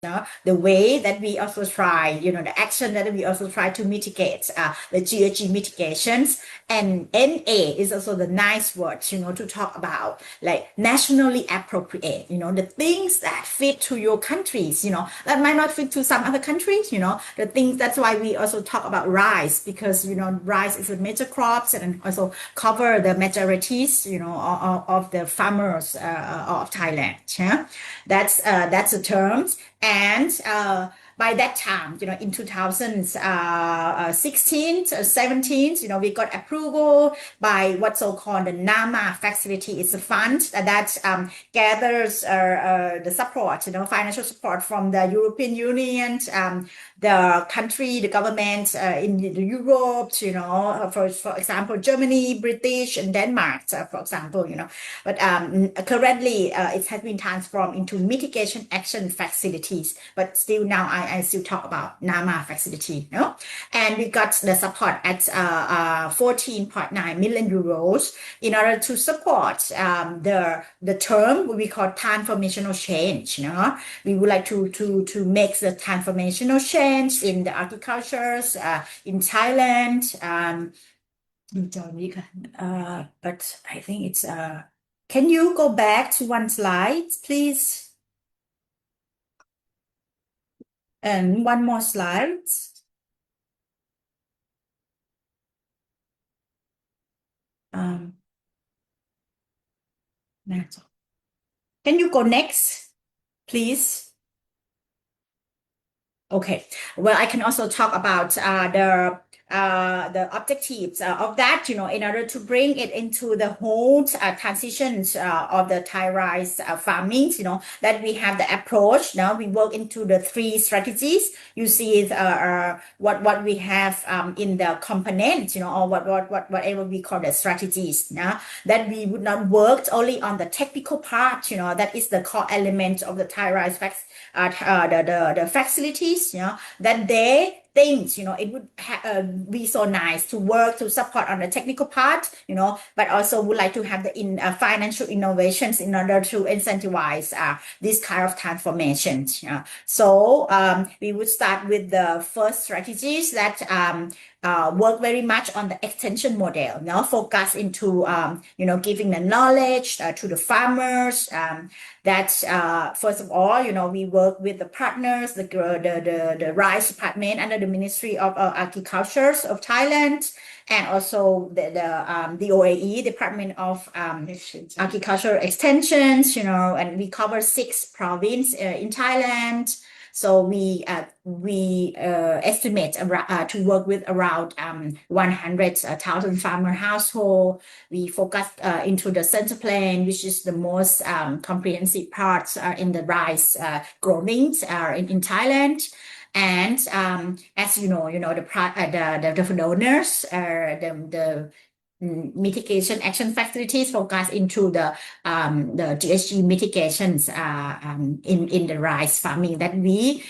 the way that we also try, the action that we also try to mitigate the GHG mitigations. And NA is also the nice word, to talk about like nationally appropriate, the things that fit to your countries, that might not fit to some other countries, the things. That's why we also talk about rice, because, rice is a major crops and also cover the majorities, of the farmers of Thailand. Yeah? That's the terms. And by that time, in 2016, 17, we got approval by what's so-called the NAMA facility. It's a fund that gathers the support, financial support from the European Union, the country, the government in Europe, for example, Germany, British, and Denmark, for example, But currently, it has been transformed into mitigation action facilities. But still now, I still talk about NAMA facility, And we got the support at 14.9 million euros in order to support the term we call transformational change. We would like to make the transformational change in the agriculture in Thailand. But I think it's can you go back to one slide, please? And one more slide. Can you go next, please? Okay. Well, I can also talk about the objectives of that, in order to bring it into the whole transitions of the Thai rice farming, that we have the approach. Now we work into the 3 strategies. You see what we have in the component, or whatever we call the strategies. That we would not work only on the technical part, that is the core element of the Thai rice the facilities, that they things, it would be so nice to work to support on the technical part, but also would like to have the financial innovations in order to incentivize this kind of transformations. So we would start with the first strategies that work very much on the extension model, focus into, giving the knowledge to the farmers. That first of all, we work with the partners, the rice department under the Ministry of Agriculture of Thailand, and also the OAE, Department of Agriculture Extensions, and we cover 6 provinces in Thailand. So we estimate to work with around 100,000 farmer household. We focus into the center plain, which is the most comprehensive part in the rice growing in Thailand. And as you know, the donors, the mitigation action facilities focus into the GHG mitigations in the rice farming that we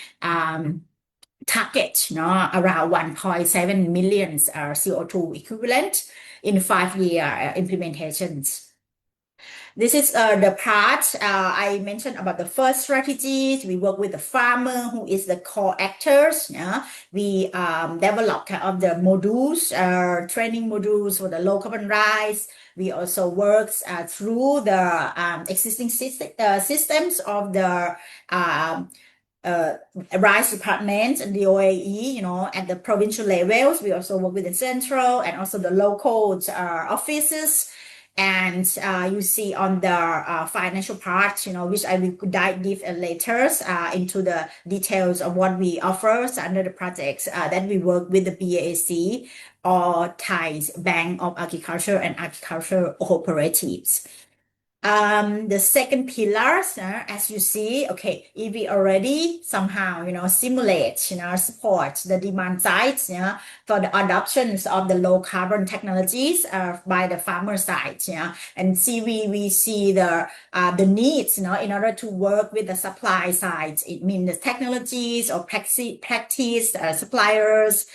target, around 1.7 million CO2 equivalent in 5-year implementations. This is the part I mentioned about the first strategies. We work with the farmer who is the core actors. We develop kind of the modules, training modules for the low carbon rice. We also work through the existing systems of the rice department and the OAE, at the provincial levels. We also work with the central and also the local offices. And you see on the financial part, which I will dive deep later into the details of what we offer under the projects that we work with the BAC or Thai Bank of Agriculture and Agriculture Cooperatives. The second pillar, as you see, okay, if we already somehow, simulate, support the demand side, for the adoptions of the low carbon technologies by the farmer side, and we see the needs, in order to work with the supply side. It means the technologies or practice suppliers,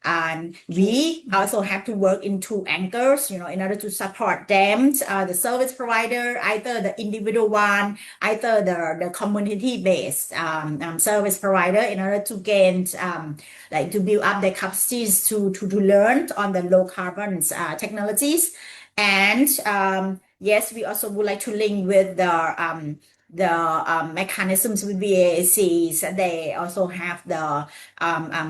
And we also have to work in two anchors, in order to support them, the service provider, either the individual one, either the community-based service provider, in order to gain, like to build up their capacities to learn on the low carbon technologies. And yes, we also would like to link with the mechanisms with BACs. They also have the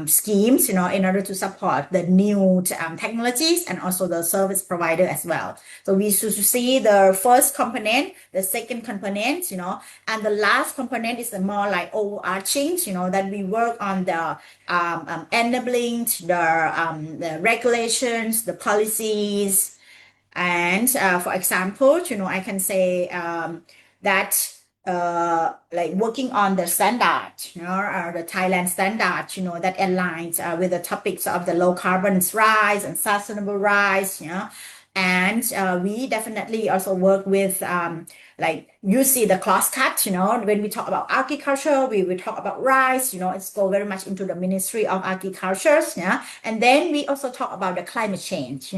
schemes, in order to support the new technologies and also the service provider as well. So we should see the first component, the second component, and the last component is the more like overarching, that we work on the enabling the regulations, the policies. And for example, I can say that like working on the standard, the Thailand standard, that aligns with the topics of the low carbon rise and sustainable rise, and we definitely also work with like you see the cross cut, when we talk about agriculture, we will talk about rice, it's go very much into the Ministry of Agriculture, and then we also talk about the climate change,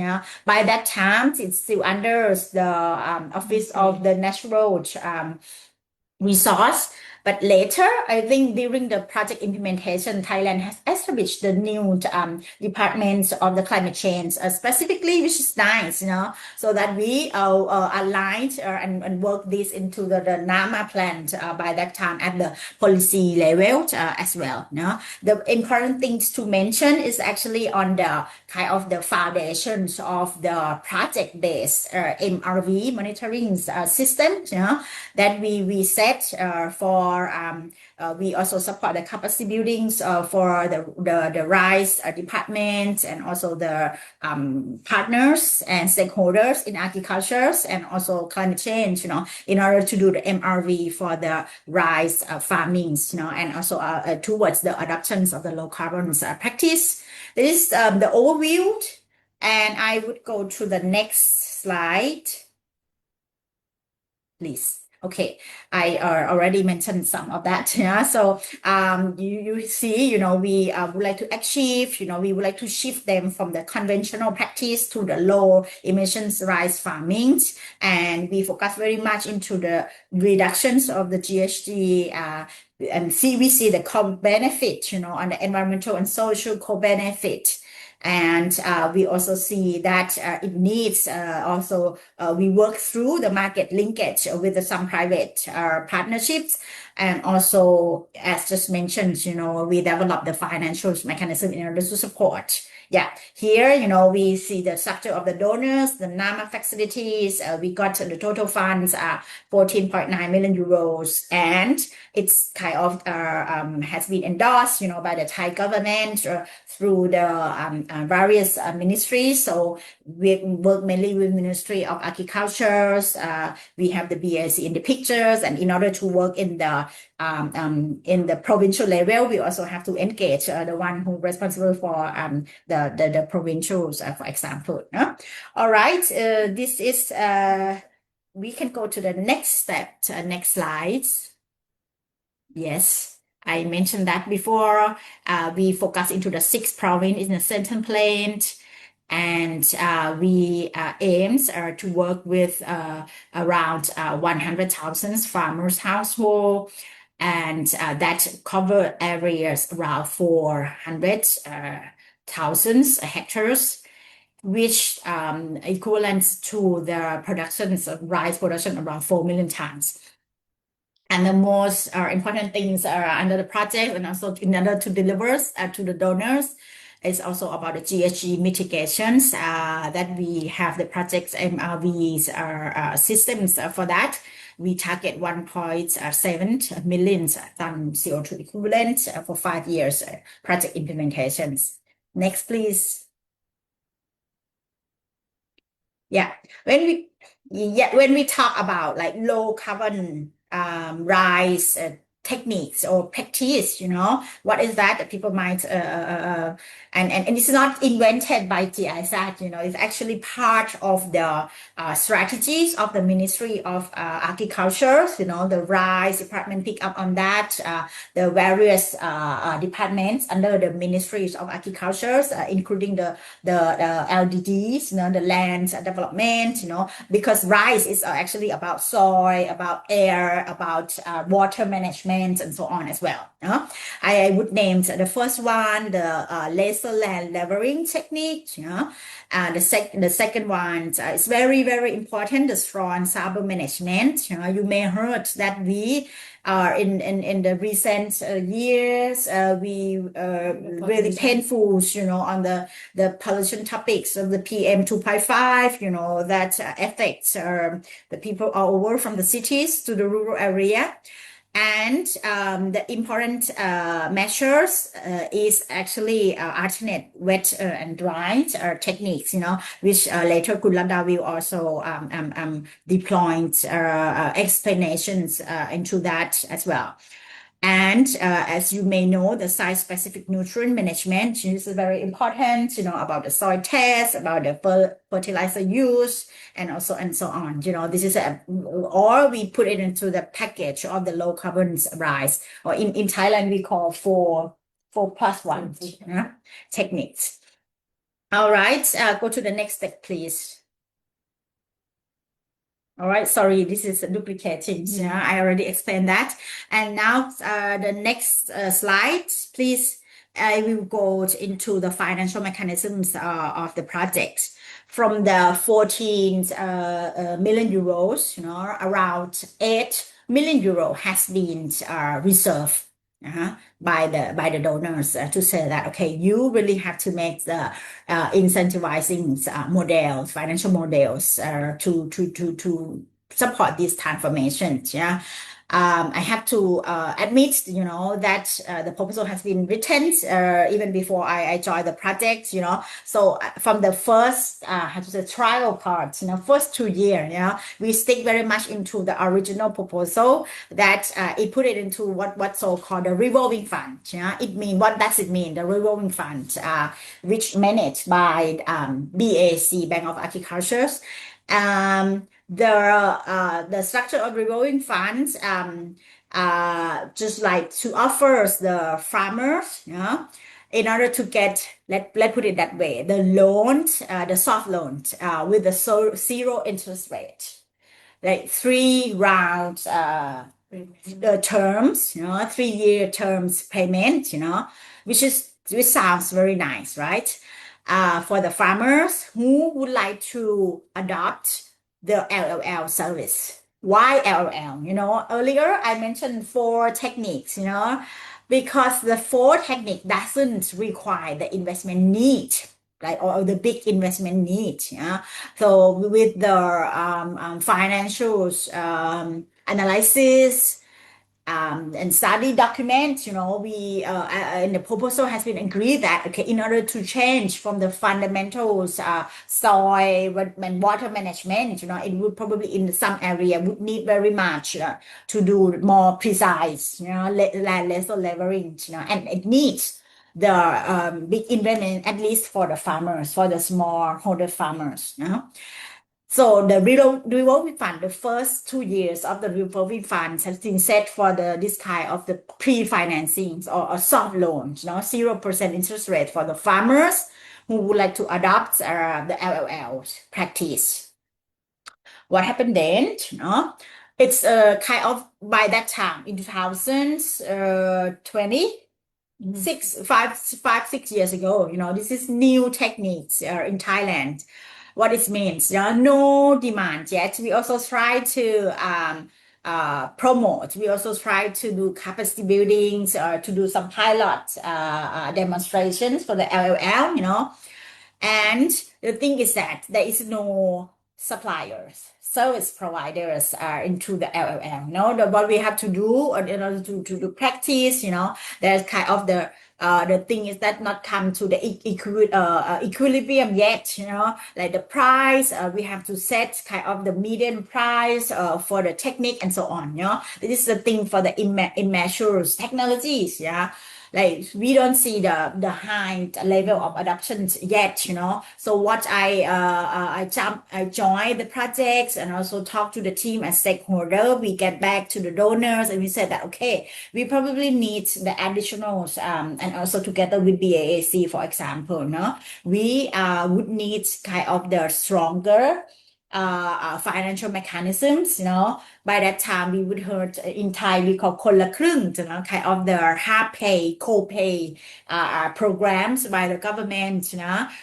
by that time it's still under the Office of the Natural resource. But later, I think during the project implementation, Thailand has established the new departments of the climate change, specifically, which is nice, so that we aligned and work this into the NAMA plan by that time at the policy level as well. The important things to mention is actually on the kind of the foundations of the project-based MRV monitoring system, that we set for we also support the capacity buildings for the RISE department and also the partners and stakeholders in agriculture and also climate change, in order to do the MRV for the RISE farmings, and also towards the adoptions of the low carbon practice. This is the overview, and I would go to the next slide, please. Okay, I already mentioned some of that. So you see, we would like to achieve, we would like to shift them from the conventional practice to the low emissions rice farming, and we focus very much into the reductions of the GHG. And we see the co-benefit, on the environmental and social co-benefit. And we also see that it needs also we work through the market linkage with some private partnerships, and also, as just mentioned, we develop the financial mechanism in order to support. Here, we see the structure of the donors, the NAMA facilities. We got the total funds 14.9 million euros, and it's kind of has been endorsed, by the Thai government through the various ministries. So we work mainly with Ministry of Agriculture. We have the BAC in the pictures, and in order to work in the provincial level, we also have to engage the one who responsible for the provincials, for example. All right, this is we can go to the next step, next slides. Yes, I mentioned that before. We focus into the 6 province in the Central Plain, and we aims to work with around 100,000 farmers household, and that cover areas around 400,000 hectares, which equivalent to the productions of rice production around 4 million tons. And the most important things are under the project, and also in order to deliver to the donors, is also about the GHG mitigations, that we have the project's MRVs systems for that. We target 1.7 million ton CO2 equivalent for 5 years project implementations. Next, please. When we talk about like low carbon rice techniques or practice, what is that people might and it's not invented by GIZ, it's actually part of the strategies of the Ministry of Agriculture, the rice department pick up on that, the various departments under the Ministries of Agriculture, including the LDDs, the land development, because rice is actually about soil, about air, about water management, and so on as well. I would name the first one, the laser land leveling technique. The second one is very, very important, the strong sabo management. You may heard that we in the recent years, we really painful, on the pollution topics of the PM 2.5, that affects the people all over from the cities to the rural area. And the important measures is actually alternate wet and dry techniques, which later Kulanda will also deploy explanations into that as well. And as you may know, the site-specific nutrient management is very important, about the soil test, about the fertilizer use, and so on. This is or we put it into the package of the low carbon rice, or in Thailand, we call 4+1 techniques. All right, go to the next step, please. All right, sorry, this is duplicating. I already explained that. And now the next slide, please. I will go into the financial mechanisms of the project. From the 14 million euros, around 8 million euro has been reserved by the donors to say that, okay, you really have to make the incentivizing models, financial models to support this transformation. I have to admit, that the proposal has been written even before I joined the project, So from the first, trial part, first 2 years, we stick very much into the original proposal that it put it into what's so-called the revolving fund. What does it mean? The revolving fund, which managed by BAC, Bank of Agriculture. The structure of revolving funds just like to offer the farmers, in order to get, let's put it that way, the loans, the soft loans with the zero interest rate, like 3 rounds the terms, 3-year terms payment, which sounds very nice, right? For the farmers who would like to adopt the LLL service. Why LLL? Earlier I mentioned 4 techniques, because the 4 technique doesn't require the investment need, right? Or the big investment need. So with the financials analysis, and study documents, we in the proposal has been agreed that, okay, in order to change from the fundamentals, soil and water management, it would probably in some area would need very much to do more precise, land lesser leveling, and it needs the big investment, at least for the farmers, for the smallholder farmers. So the revolving fund, the first 2 years of the revolving fund has been set for this kind of the pre-financing or soft loans, 0% interest rate for the farmers who would like to adopt the LLL practice. What happened then? It's kind of by that time in 2020. 6 years ago, this is new techniques in Thailand. What it means, no demand yet. We also try to promote. We also try to do capacity buildings, to do some pilot demonstrations for the LLL, And the thing is that there is no suppliers, service providers into the LLM. What we have to do in order to do practice, there's kind of the The thing is that not come to the equilibrium yet, like the price, we have to set kind of the median price for the technique and so on, this is the thing for the immature technologies, like we don't see the high level of adoption yet, so what I joined the projects and also talk to the team as stakeholder. We get back to the donors and we said that okay, we probably need the additionals, and also together with BAAC, for example, we would need kind of the stronger financial mechanisms, by that time we would heard in Thai we call คนละครึ่ง, kind of the half pay, co-pay programs by the government,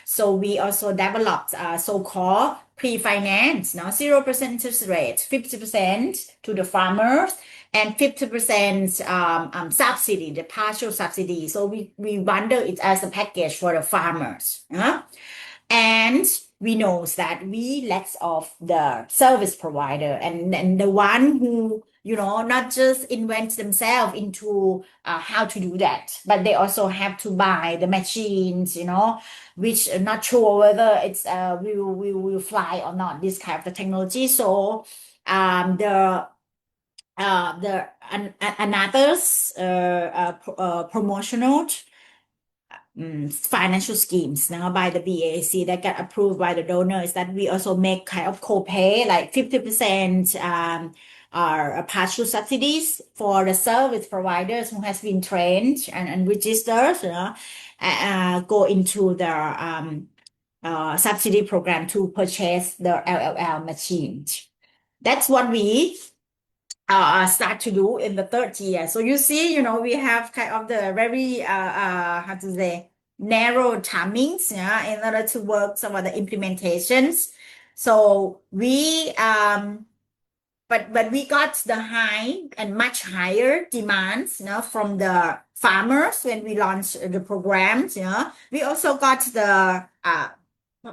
so we also developed so-called pre-finance, 0% interest rate, 50% to the farmers and 50% subsidy, the partial subsidy. So we bundle it as a package for the farmers. And we know that we lack of the service provider and the one who, not just invent themselves into how to do that, but they also have to buy the machines, which I'm not sure whether it's will fly or not, this kind of the technology. So another promotional financial schemes now by the BAC that got approved by the donors, that we also make kind of co-pay like 50% are partial subsidies for the service providers who has been trained and registered, go into the subsidy program to purchase the LLL machines. That's what we start to do in the third year. So you see, we have kind of the very how to say narrow timings, in order to work some of the implementations. So we but we got the high and much higher demands, from the farmers when we launched the programs. We also got the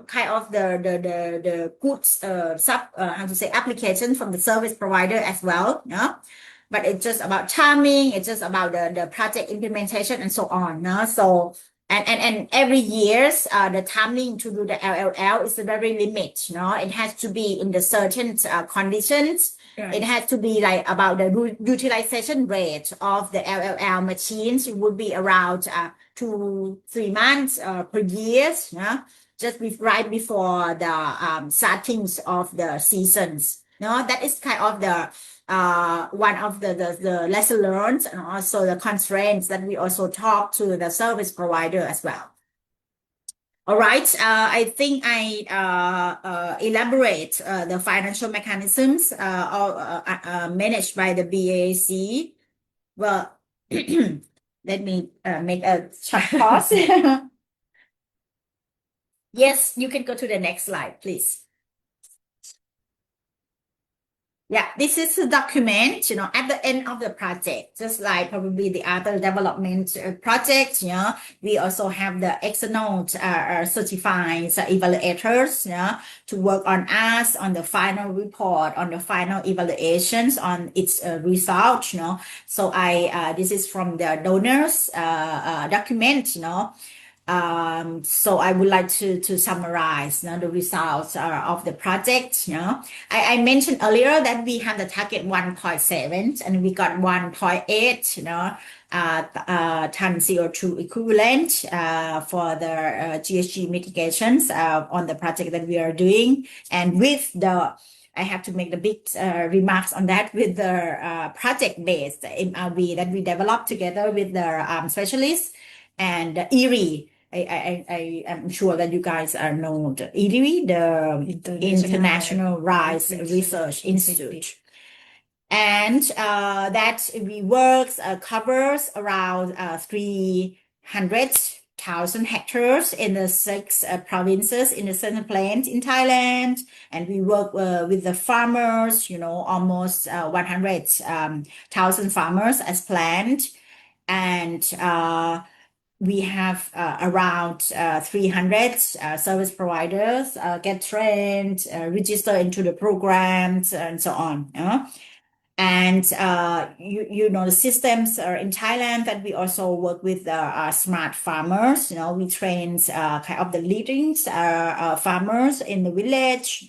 kind of the goods how to say application from the service provider as well, but it's just about timing, it's just about the project implementation and so on, so and every years the timing to do the LLL is very limited, it has to be in the certain conditions. Right. It has to be like about the utilization rate of the LLL machines. It would be around 2-3 months per year, just right before the startings of the seasons. That is kind of the one of the lesson learned and also the constraints that we also talk to the service provider as well. All right, I think I elaborate the financial mechanisms managed by the BAC. Well, let me make a short pause. Yes, you can go to the next slide, please. Yeah, this is a document, at the end of the project, just like probably the other development projects, we also have the external certified evaluators, to work on us, on the final report, on the final evaluations, on its result, So this is from the donors document, so I would like to summarize the results of the project. I mentioned earlier that we have the target 1.7 and we got 1.8 ton CO2 equivalent for the GHG mitigations on the project that we are doing. And with I have to make the big remarks on that, with the project-based MRV that we developed together with the specialists and ERI. I am sure that you guys know the ERI, the International Rice Research Institute. And that we works covers around 300,000 hectares in the 6 provinces in the Southern Plains in Thailand. And we work with the farmers, almost 100,000 farmers as planned. And we have around 300 service providers get trained, register into the programs and so on. And you know the systems are in Thailand that we also work with smart farmers. You know, we train kind of the leading farmers in the village.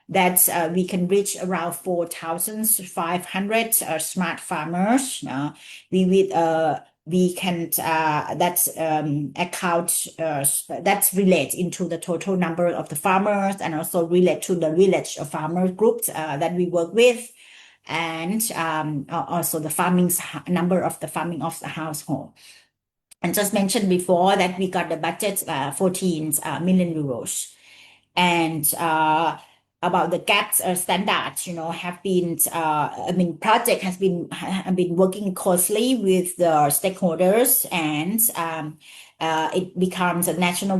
That we can reach around 4,500 smart farmers. We can that's account that's relate into the total number of the farmers and also relate to the village of farmer groups that we work with, and also the number of the farming of the household. And just mentioned before that we got the budget 14 million euros. And about the gaps standards, you know, have been, project has been working closely with the stakeholders, and it becomes a national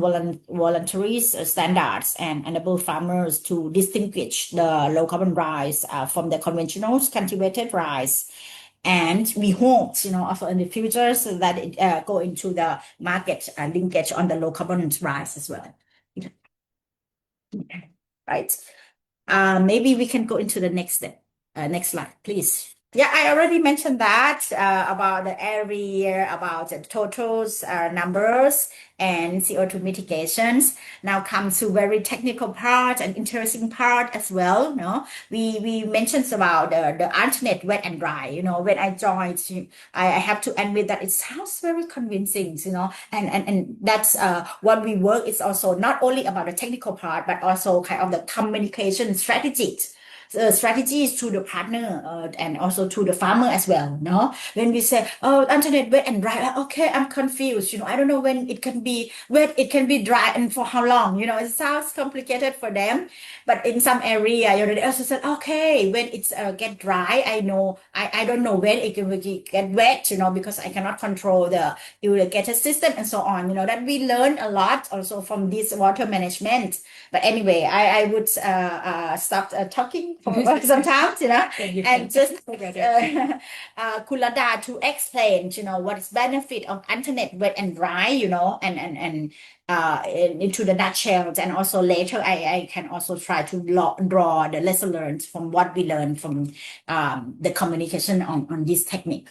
voluntary standards and enable farmers to distinguish the low carbon rice from the conventional cultivated rice. And we hope, you know, also in the future, so that it go into the market linkage on the low carbon rice as well. Right. Maybe we can go into the next step. Next slide, please. Yeah, I already mentioned that about the area, about the totals, numbers, and CO2 mitigations. Now comes to very technical part and interesting part as well. No, we mentioned about the alternate wet and dry. You know, when I joined, I have to admit that it sounds very convincing. You know, and that's what we work. It's also not only about the technical part, but also kind of the communication strategies to the partner and also to the farmer as well. No, when we say, oh, alternate wet and dry, okay, I'm confused. You know, I don't know when it can be wet, it can be dry, and for how long. You know, it sounds complicated for them. But in some area, you know, they also said, okay, when it's get dry, I know, I don't know when it can get wet. You know, because I cannot control the irrigated system and so on. You know, that we learn a lot also from this water management. But anyway, I would stop talking for some time, you know, and just Kulada to explain, you know, what is benefit of alternate wet and dry, you know, and into the nutshell. And also later, I can also try to draw the lesson learned from what we learned from the communication on this technique.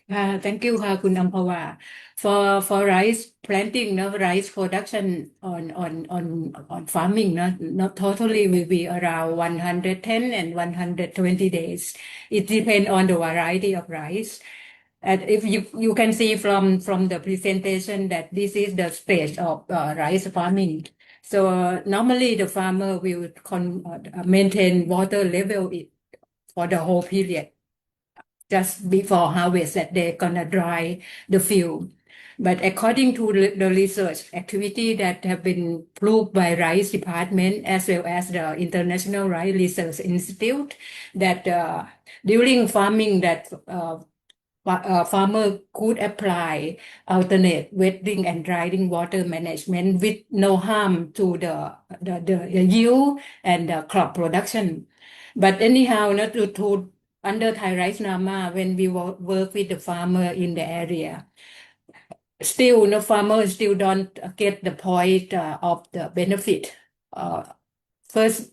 Thank you, Kun Ampawa. For rice planting, no, rice production on farming, not totally will be around 110 and 120 days. It depends on the variety of rice. And if you can see from the presentation that this is the stage of rice farming. So normally the farmer will maintain water level for the whole period, just before harvest, that they're gonna dry the field. But according to the research activity that have been proved by Rice Department as well as the International Rice Research Institute, that during farming that farmer could apply alternate wetting and drying water management with no harm to the yield and the crop production. But anyhow, not to under Thai Rice Nama, when we work with the farmer in the area, still no farmers still don't get the point of the benefit. First,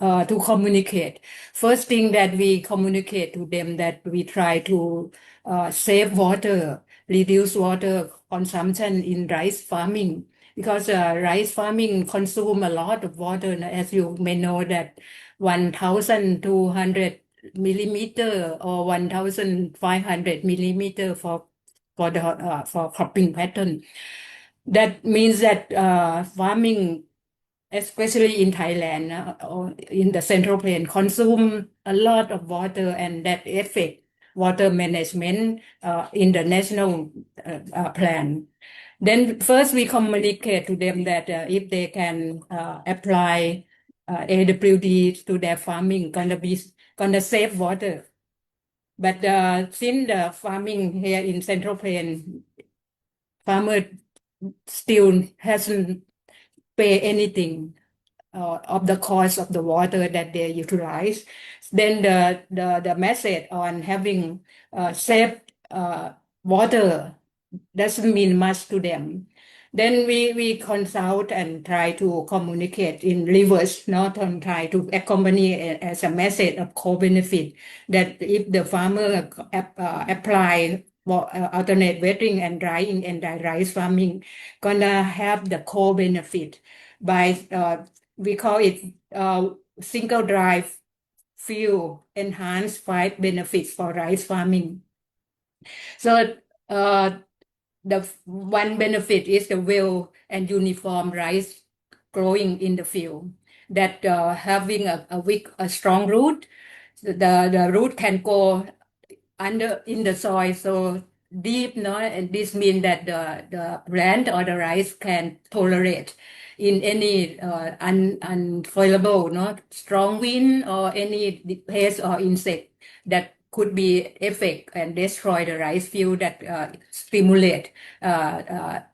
to communicate. First thing that we communicate to them, that we try to save water, reduce water consumption in rice farming, because rice farming consume a lot of water. As you may know, that 1,200 millimeter or 1,500 millimeter for cropping pattern. That means that farming, especially in Thailand or in the Central Plain, consume a lot of water, and that affect water management in the national plan. Then first we communicate to them that if they can apply AWD to their farming, gonna save water. But since the farming here in Central Plain, farmer still hasn't pay anything of the cost of the water that they utilize. Then the message on having safe water doesn't mean much to them. Then we consult and try to communicate in reverse, not on try to accompany as a message of co-benefit that if the farmer apply alternate wetting and drying and rice farming, gonna have the co-benefit by we call it single dry field enhanced 5 benefits for rice farming. So the one benefit is the well and uniform rice growing in the field that having a strong root, the root can go under in the soil so deep, no, and this means that the plant or the rice can tolerate in any unfavorable, no, strong wind or any pest or insect that could be affect and destroy the rice field that stimulate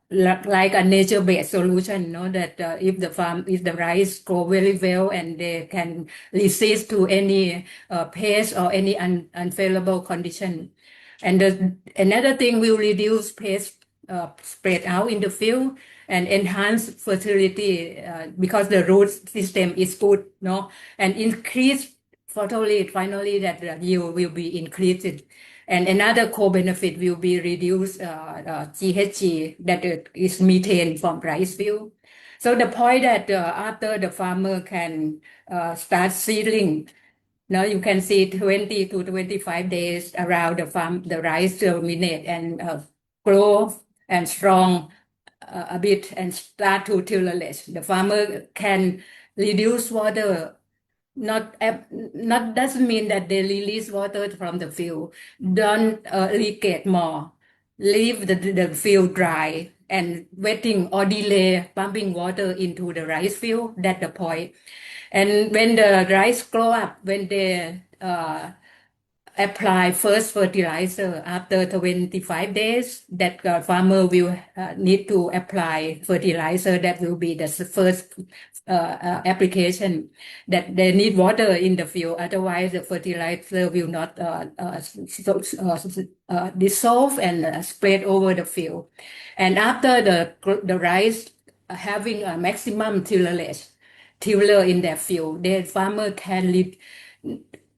like a nature-based solution, no, that if the rice grow very well and they can resist to any pest or any unfavorable condition. And another thing will reduce pest spread out in the field and enhance fertility because the root system is good, no, and increase fertility. Finally, that the yield will be increased. And another co-benefit will be reduced GHG, that is methane from rice field. So the point that after the farmer can start seedling, now you can see 20 to 25 days around the rice germinate and grow and strong a bit and start to tillage. The farmer can reduce water. Not doesn't mean that they release water from the field. Don't irrigate more. Leave the field dry and wetting or delay pumping water into the rice field. That's the point. And when the rice grow up, when they apply first fertilizer after 25 days, that farmer will need to apply fertilizer. That will be the first application, that they need water in the field. Otherwise, the fertilizer will not dissolve and spread over the field. And after the rice having a maximum tiller in their field, the farmer can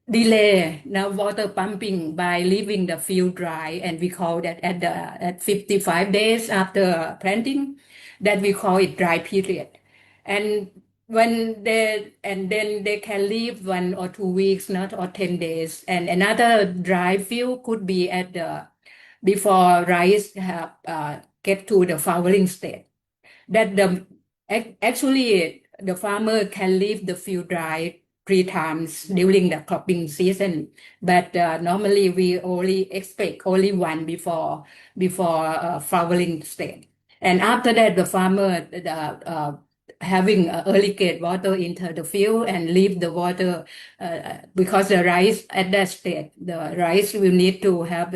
delay now water pumping by leaving the field dry, and we call that at 55 days after planting, that we call it dry period. And then they can leave 1 or 2 weeks, not or 10 days. And another dry field could be at before rice have get to the flowering state. That actually the farmer can leave the field dry 3 times during the cropping season, but normally we only expect only one before flowering stage. And after that, the farmer having irrigate water into the field and leave the water because the rice at that stage, the rice will need to have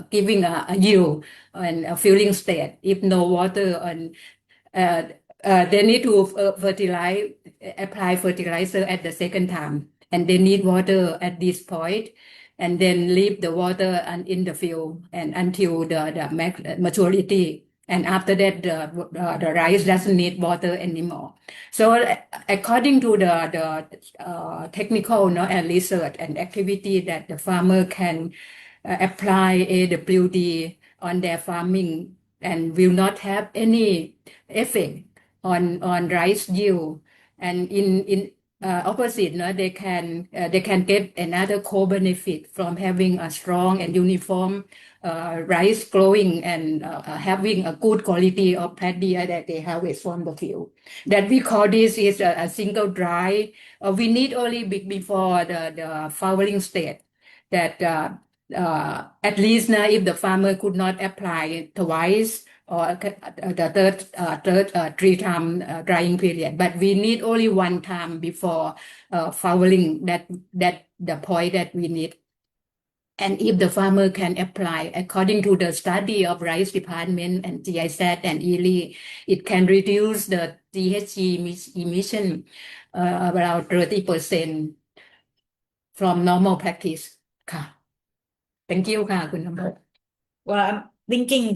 giving a yield and a filling state. If no water and they need to apply fertilizer at the second time, and they need water at this point, and then leave the water in the field and until the maturity. And after that, the rice doesn't need water anymore. So according to the technical, no, and research and activity that the farmer can apply AWD on their farming and will not have any effect on rice yield. And in opposite, no, they can get another co-benefit from having a strong and uniform rice growing and having a good quality of paddy that they harvest from the field. That we call this is a single dry. We need only before the flowering state. That at least now, if the farmer could not apply it twice or the third 3 time drying period, but we need only 1 time before flowering. That the point that we need. And if the farmer can apply according to the study of Rice Department and GIZ and ELI, it can reduce the GHG emission about 30% from normal practice. Thank you, คุณ number. Well, thinking,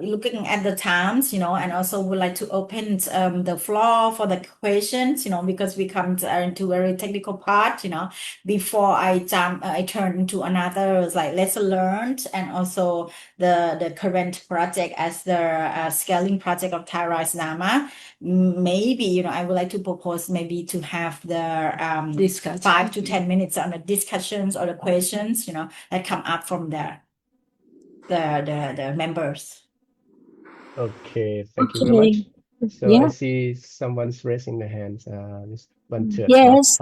looking at the times, and also would like to open the floor for the questions, because we come into very technical part, before I turn into another like lesson learned, and also the current project as the scaling project of Thai Rice Nama. Maybe, I would like to propose maybe to have the Discussion. 5 to 10 minutes on the discussions or the questions, that come up from the members. Okay, thank you very much. Okay. So I Yeah. see someone's raising their hands. Miss Van Chert Yes.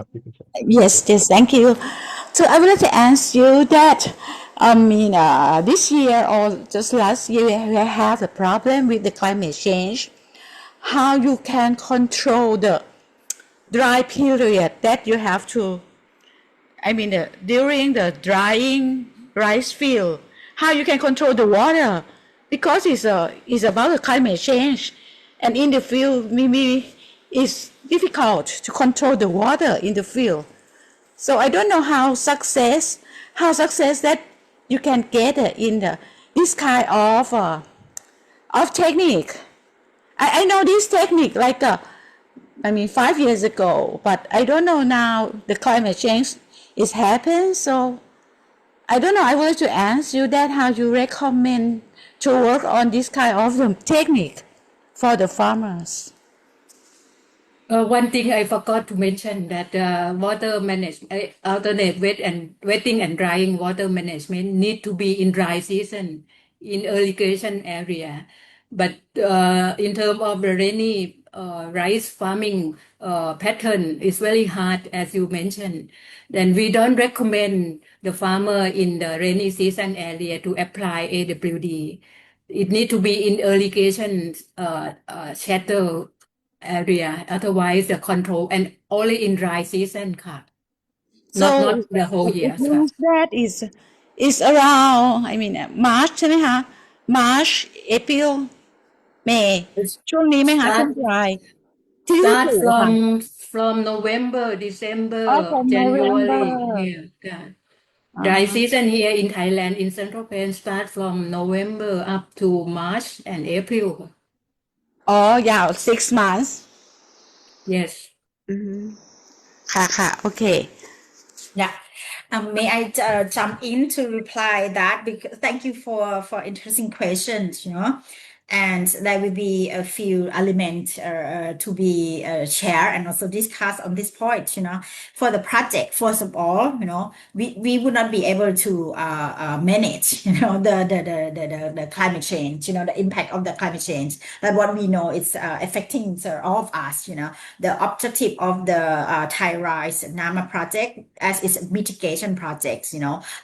Yes. Yes. Thank you. So I would like to ask you that, this year or just last year, we have a problem with the climate change. How you can control the dry period that you have to, during the drying rice field, how you can control the water, because it's about the climate change, and in the field maybe it's difficult to control the water in the field. So I don't know how success that you can get in this kind of technique. I know this technique like 5 years ago, but I don't know now the climate change is happening. So I don't know. I would like to ask you that how you recommend to work on this kind of technique for the farmers. One thing I forgot to mention that water management, alternate wetting and drying water management need to be in dry season in irrigation area. But in terms of the rainy rice farming pattern, is very hard, as you mentioned. Then we don't recommend the farmer in the rainy season area to apply AWD. It need to be in irrigation shelter area, otherwise the control and only in dry season ค่ะ not the whole year it ค่ะ means that is around March ใช่ไหมคะ March April May ช่วงนี้ไหมคะ ช่วง dry ที่ฤ start ดูค่ะ from November December from January November. here ค่ะ dry season here in Thailand in Central Plain start from November up to March and April ค่ะ ยาว 6 months. yes ค่ะ okay. Yeah. May I jump in to reply that? Because thank you for interesting questions, and there will be a few elements to be shared and also discussed on this point, For the project, first of all, we would not be able to manage, the climate change, the impact of the climate change. That what we know is affecting all of us, The objective of the Thai Rice Nama project as its mitigation projects,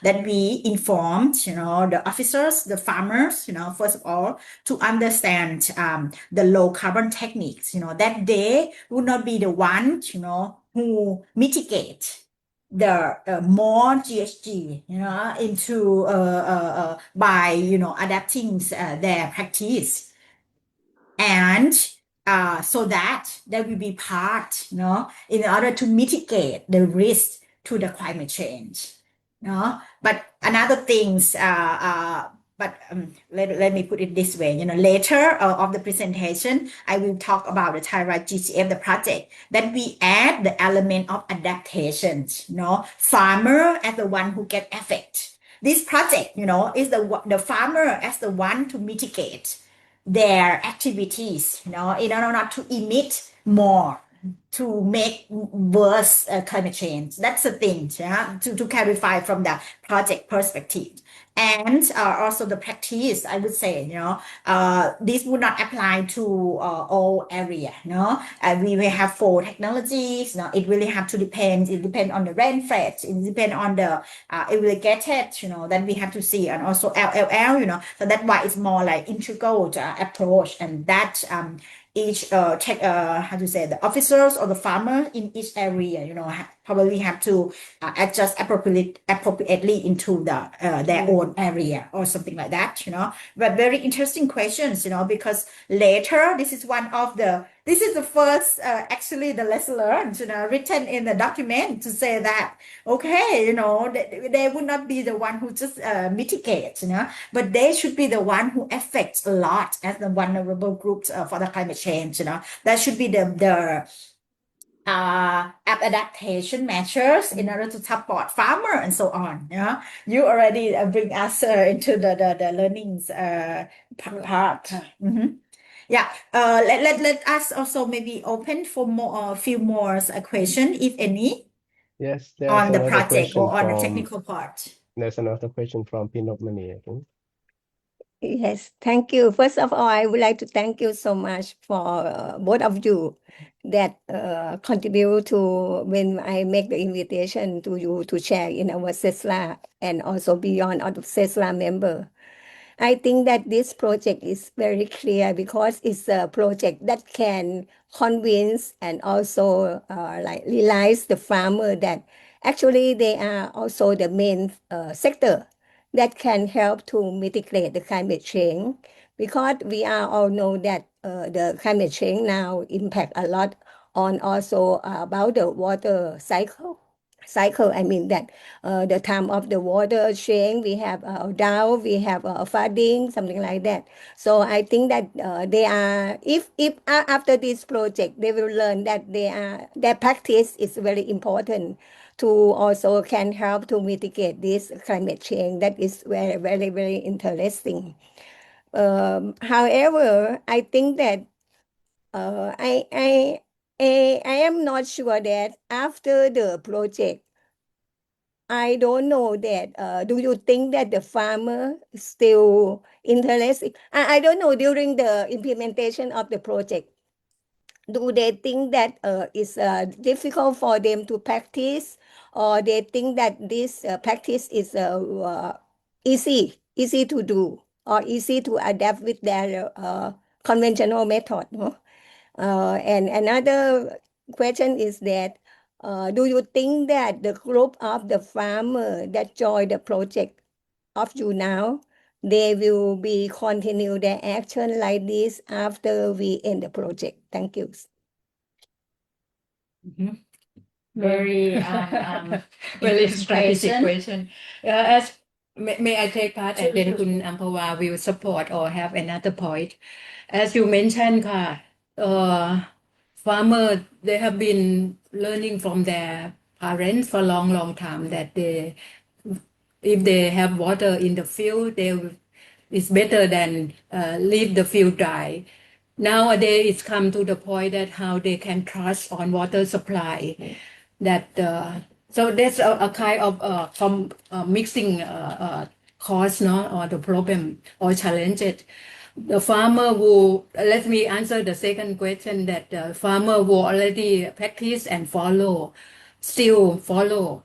that we informed, the officers, the farmers, first of all, to understand the low carbon techniques, that they would not be the ones, who mitigate the more GHG, into by adapting their practice, and so that there will be part, in order to mitigate the risk to the climate change, But another things, let me put it this way, later of the presentation, I will talk about the Thai Rice GCF, the project, that we add the element of adaptations, farmer as the one who get affected. This project, is the farmer as the one to mitigate their activities, in order not to emit more, to make worse climate change. That's the thing, to clarify from the project perspective. And also the practice, I would say, this would not apply to all area, we will have 4 technologies, it really have to depend. It depends on the rainfall, it depends on the irrigated, that we have to see, and also LLL, so that's why it's more like integral approach, and that each the officers or the farmer in each area, probably have to adjust appropriately into their own area or something like that, But very interesting questions, because later this is one of the this is the first, actually the lesson learned, written in the document to say that, okay, they would not be the one who just mitigate, but they should be the one who affects a lot as the vulnerable groups for the climate change, that should be the adaptation measures in order to support farmer and so on. Yeah, you already bring us into the learnings part. Yeah. Let us also maybe open for more few more question, if any, Yes, there's on the another project or question on the from technical part. Pinokmani, I think. Yes, thank you. First of all, I would like to thank you so much for both of you that contribute to when I make the invitation to you to share in our CESRA and also beyond of CESRA member. I think that this project is very clear because it's a project that can convince and also like realize the farmer that actually they are also the main sector that can help to mitigate the climate change, because we are all know that the climate change now impact a lot on also about the water cycle. I mean that the time of the water change, we have drought, we have flooding, something like that. So I think that they are, if after this project, they will learn that their practice is very important to also can help to mitigate this climate change. That is very, very, very interesting. However, I think that I am not sure that after the project, I don't know that. Do you think that the farmer is still interested? I don't know, during the implementation of the project, do they think that it's difficult for them to practice, or they think that this practice is easy to do, or easy to adapt with their conventional method? No? And another question is that do you think that the group of the farmer that join the project of you now, they will be continue their action like this after we end the project? Thank you. Very Very interesting strategic question. question. As may I take part, and then Kun Ampawa will support or have another point. As you mentioned, farmer, they have been learning from their parents for a long time that if they have water in the field, it's better than leave the field dry. Nowadays, it's come to the point that how they can trust on water supply. That so that's a kind of mixing cause, no, or the problem or challenges. The farmer will, let me answer the second question, that the farmer will already practice and still follow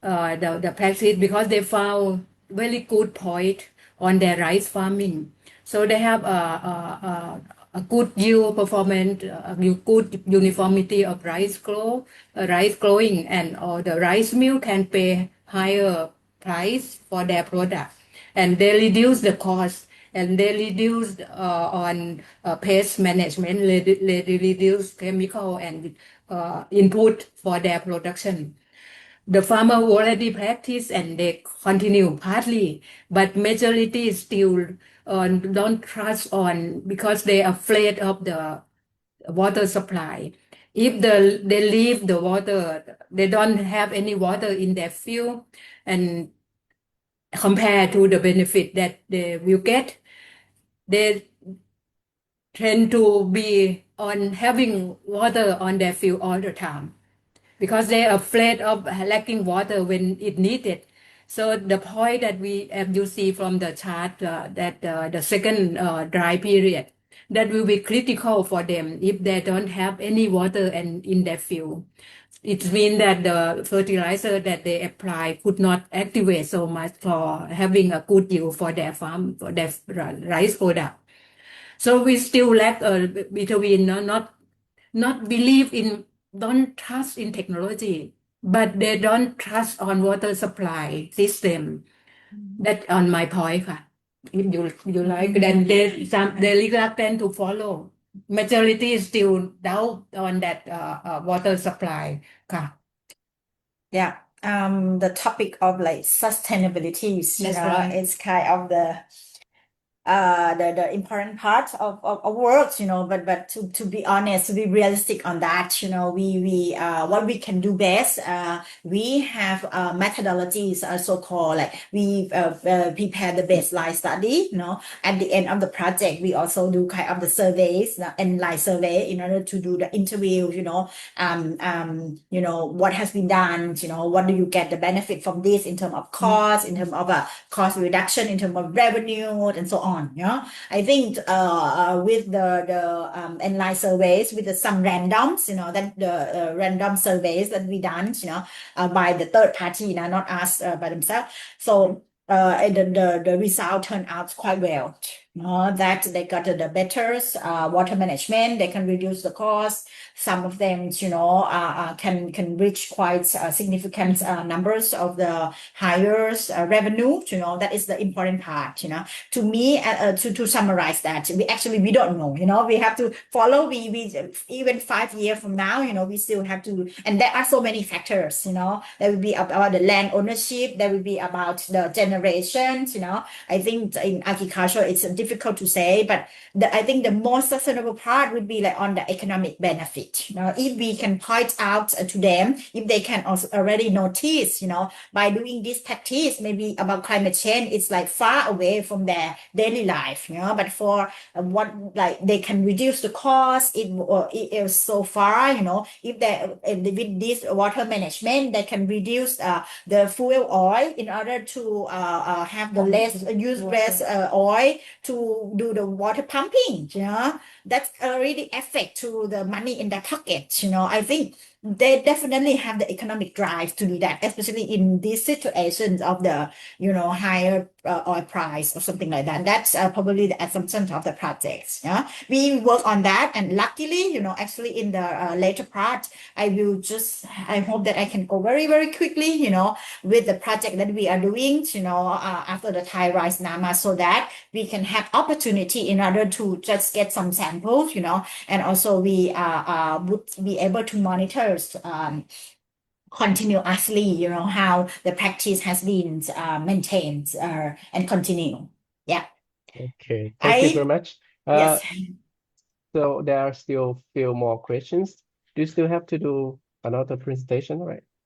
the practice, because they found very good point on their rice farming. So they have a good yield performance, a good uniformity of rice growing, and the rice mill can pay higher price for their product, and they reduce the cost, and they reduce on pest management, they reduce chemical and input for their production. The farmer already practice and they continue partly, but majority still don't trust on, because they are afraid of the water supply. If they leave the water, they don't have any water in their field, and compared to the benefit that they will get, they tend to be on having water on their field all the time, because they are afraid of lacking water when it needed. So the point that you see from the chart, that the second dry period, that will be critical for them if they don't have any water and in their field. It means that the fertilizer that they apply could not activate so much for having a good yield for their farm, for their rice product. So we still lack between not believe in, don't trust in technology, but they don't trust on water supply system. That on my point. If you like, then they reluctant to follow. majority is still doubt on that water supply ค่ะ Yeah, the topic of like sustainability, That's right. is kind of the important part of works, but to be honest, to be realistic on that, we what we can do best, we have methodologies, so-called, like we prepare the baseline study, at the end of the project. We also do kind of the surveys, and like survey in order to do the interview, what has been done, what do you get the benefit from this in terms of cost, in terms of cost reduction, in terms of revenue, and so on. I think with the online surveys, with some randoms, that the random surveys that we done, by the third party, not us by themselves. So the result turned out quite well. That they got the better water management. They can reduce the cost. Some of them, can reach quite significant numbers of the higher revenue. That is the important part. To me, to summarize that, we don't know. We have to follow. We even 5 years from now, we still have to. And there are so many factors. There will be about the land ownership. There will be about the generations. I think in agriculture it's difficult to say, but I think the most sustainable part would be like on the economic benefit. If we can point out to them, if they can also already notice, by doing this practice, maybe about climate change, it's like far away from their daily life. But for what like they can reduce the cost, it is so far. If they with this water management, they can reduce the fuel oil in order to have the less oil to do the water pumping. That's already affect to the money in their pocket. I think they definitely have the economic drive to do that, especially in these situations of the higher oil price or something like that. That's probably the assumption of the projects. We work on that, and luckily, actually in the later part, I hope that I can go very, very quickly, with the project that we are doing, after the Thai rice Nama, so that we can have opportunity in order to just get some samples, and also we would be able to monitor continuously, how the practice has been maintained and continue. Yeah. Okay, thank you very much. Yes. So there are still few more questions. Do you still have to do another presentation,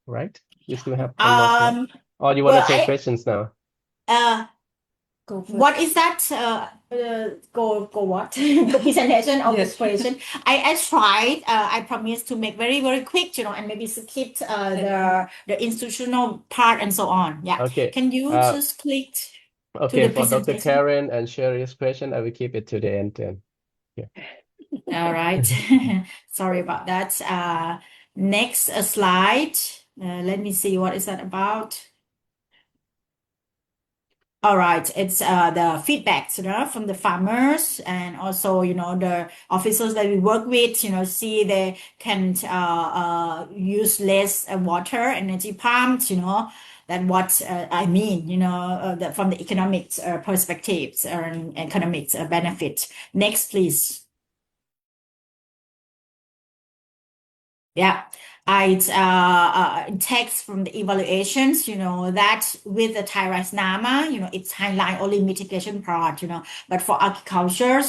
right? You still have one more slide? Or you want to take questions now? Go first. What is that? Go what? The presentation of Yes. this question. I tried. I promised to make very, very quick, and maybe skip the institutional part and so on. Yeah. Okay. Can you just click Okay, the for Dr. presentation? Karen and Sherry's question, I will keep it to the end then. All right. Sorry about that. Next slide. Let me see, what is that about? All right, it's the feedbacks, from the farmers, and also, the officers that we work with, see they can use less water, energy pumps, that what I mean, from the economic perspectives and economic benefit. Next, please. Yeah, text from the evaluations, that with the Thai rice Nama, it's highlight only mitigation part, but for agriculture,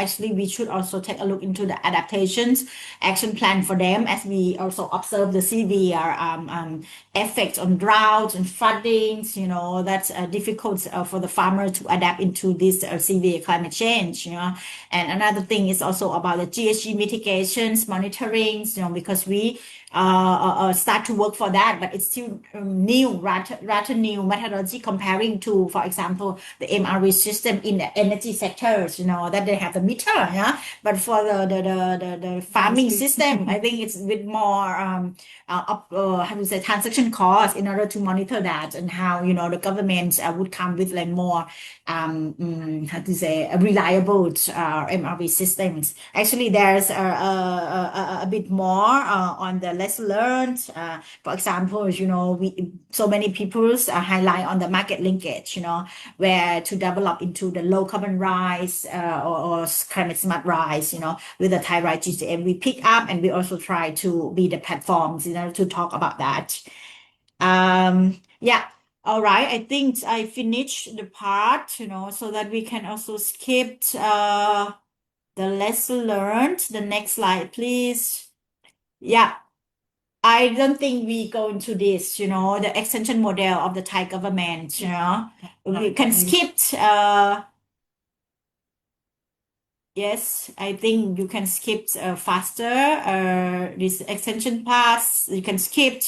actually we should also take a look into the adaptations action plan for them, as we also observe the severe effects on droughts and floodings, that's difficult for the farmer to adapt into this severe climate change, And another thing is also about the GHG mitigations, monitoring, because we start to work for that, but it's still new, rather new methodology comparing to, for example, the MRV system in the energy sectors, that they have the meter, But for the farming system, I think it's a bit more transaction cost in order to monitor that, and how the government would come with like more reliable MRV systems. Actually, there's a bit more on the lesson learned. For example, so many people highlight on the market linkage, where to develop into the low carbon rice or climate smart rice, with the Thai Rice GCF. We pick up and we also try to be the platforms, to talk about that. Yeah. All right. I think I finished the part, so that we can also skip the lesson learned. The next slide, please. Yeah. I don't think we go into this, the extension model of the Thai government, we can skip, yes, I think you can skip faster this extension pass. You can skip,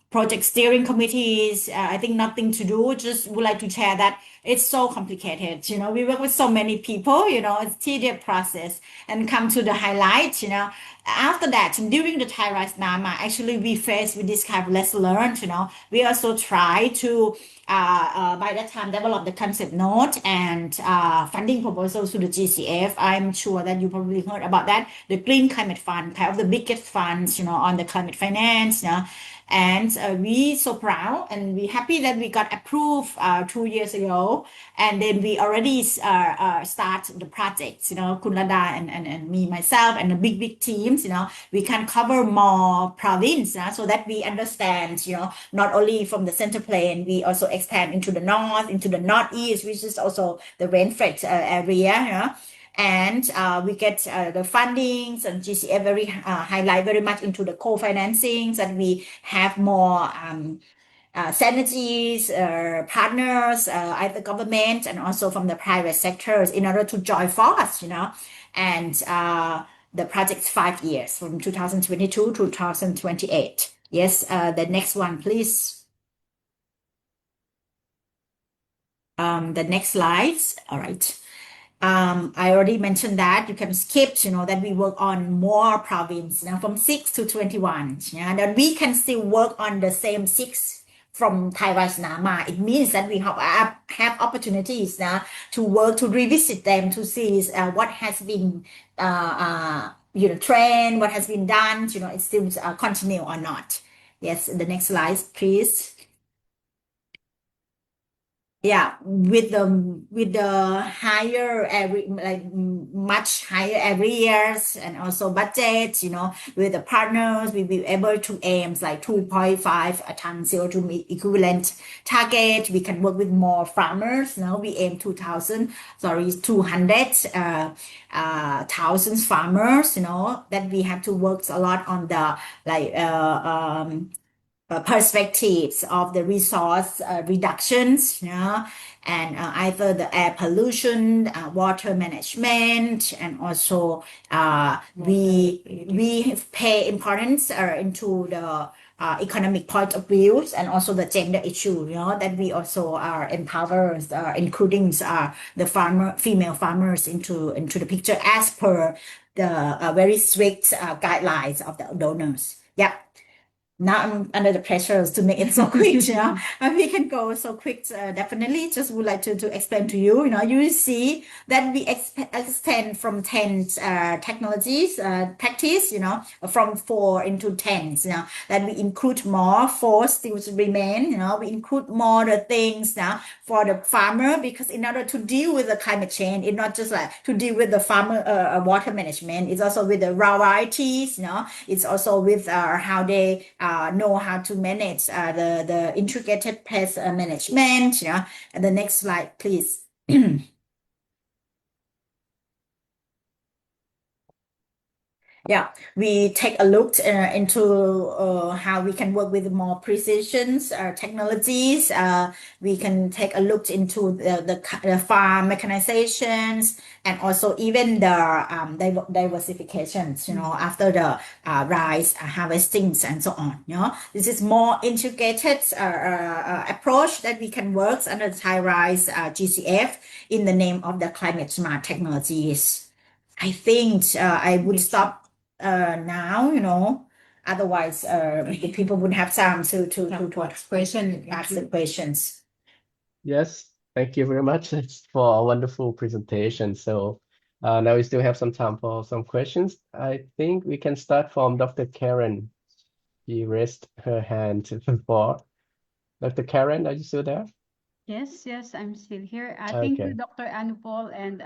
project steering committees. I think nothing to do. Just would like to share that it's so complicated. We work with so many people. It's tedious process. And come to the highlights. After that, during the Thai Rise Nama, actually we faced with this kind of lesson learned. We also try to by that time develop the concept note and funding proposals to the GCF. I'm sure that you probably heard about that. The Green Climate Fund, kind of the biggest funds, on the climate finance. And we so proud and we happy that we got approved 2 years ago, and then we already start the project. Kunlada and me myself and the big teams. We can cover more province, so that we understand. Not only from the center plain, we also expand into the north, into the northeast, which is also the rainfed area. And we get the fundings, and GCF very highlight very much into the co-financing, and we have more synergies, partners, either government and also from the private sectors in order to join force, and the project's 5 years from 2022 to 2028. Yes, the next one, please. The next slides. All right. I already mentioned that you can skip, that we work on more province, from 6 to 21. That we can still work on the same 6 from Thai Rise Nama. It means that we have opportunities to work, to revisit them, to see what has been, trend, what has been done, it still continue or not. Yes, the next slide, please. Yeah, with the higher much higher areas and also budget, with the partners, we will be able to aim like 2.5 ton CO2 equivalent target. We can work with more farmers. We aim 200,000 farmers. That we have to work a lot on the perspectives of the resource reductions, and either the air pollution, water management, and also we pay importance into the economic point of views, and also the gender issue, that we also are empowered, including the female farmers into the picture as per the very strict guidelines of the donors. Yeah. Now I'm under the pressure to make it so quick, and we can go so quick. Definitely, just would like to explain to you. You will see that we extend from 10 technologies practice. From 4 into 10. That we include more. 4 still remain. We include more the things for the farmer, because in order to deal with the climate change, it's not just like to deal with the farmer water management. It's also with the varieties. It's also with how they know how to manage the integrated pest management. And the next slide, please. Yeah, we take a look into how we can work with more precision technologies. We can take a look into the farm mechanizations, and also even the diversifications, after the rice harvestings and so on. This is more integrated approach that we can work under the Thai Rice GCF in the name of the climate smart technologies. I think I would stop now, otherwise the people would have time to ask the questions. Yes, thank you very much for a wonderful presentation. So now we still have some time for some questions. I think we can start from Dr. Karen. She raised her hand before. Dr. Karen, are you still there? Yes, yes, I'm still here. Thank you, Okay. Dr. Anupol, and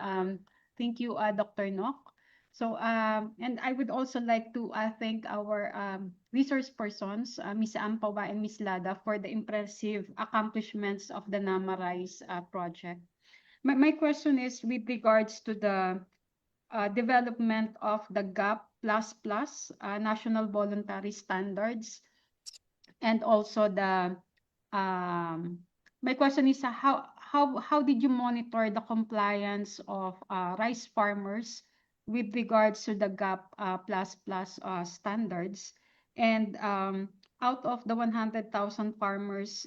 thank you, Dr. Nok. So, and I would also like to thank our resource persons, Ms. Ampawa and Ms. Lada, for the impressive accomplishments of the Nama Rise project. My question is with regards to the development of the GAP++ National Voluntary Standards, and also the my question is how did you monitor the compliance of rice farmers with regards to the GAP plus standards, and out of the 100,000 farmers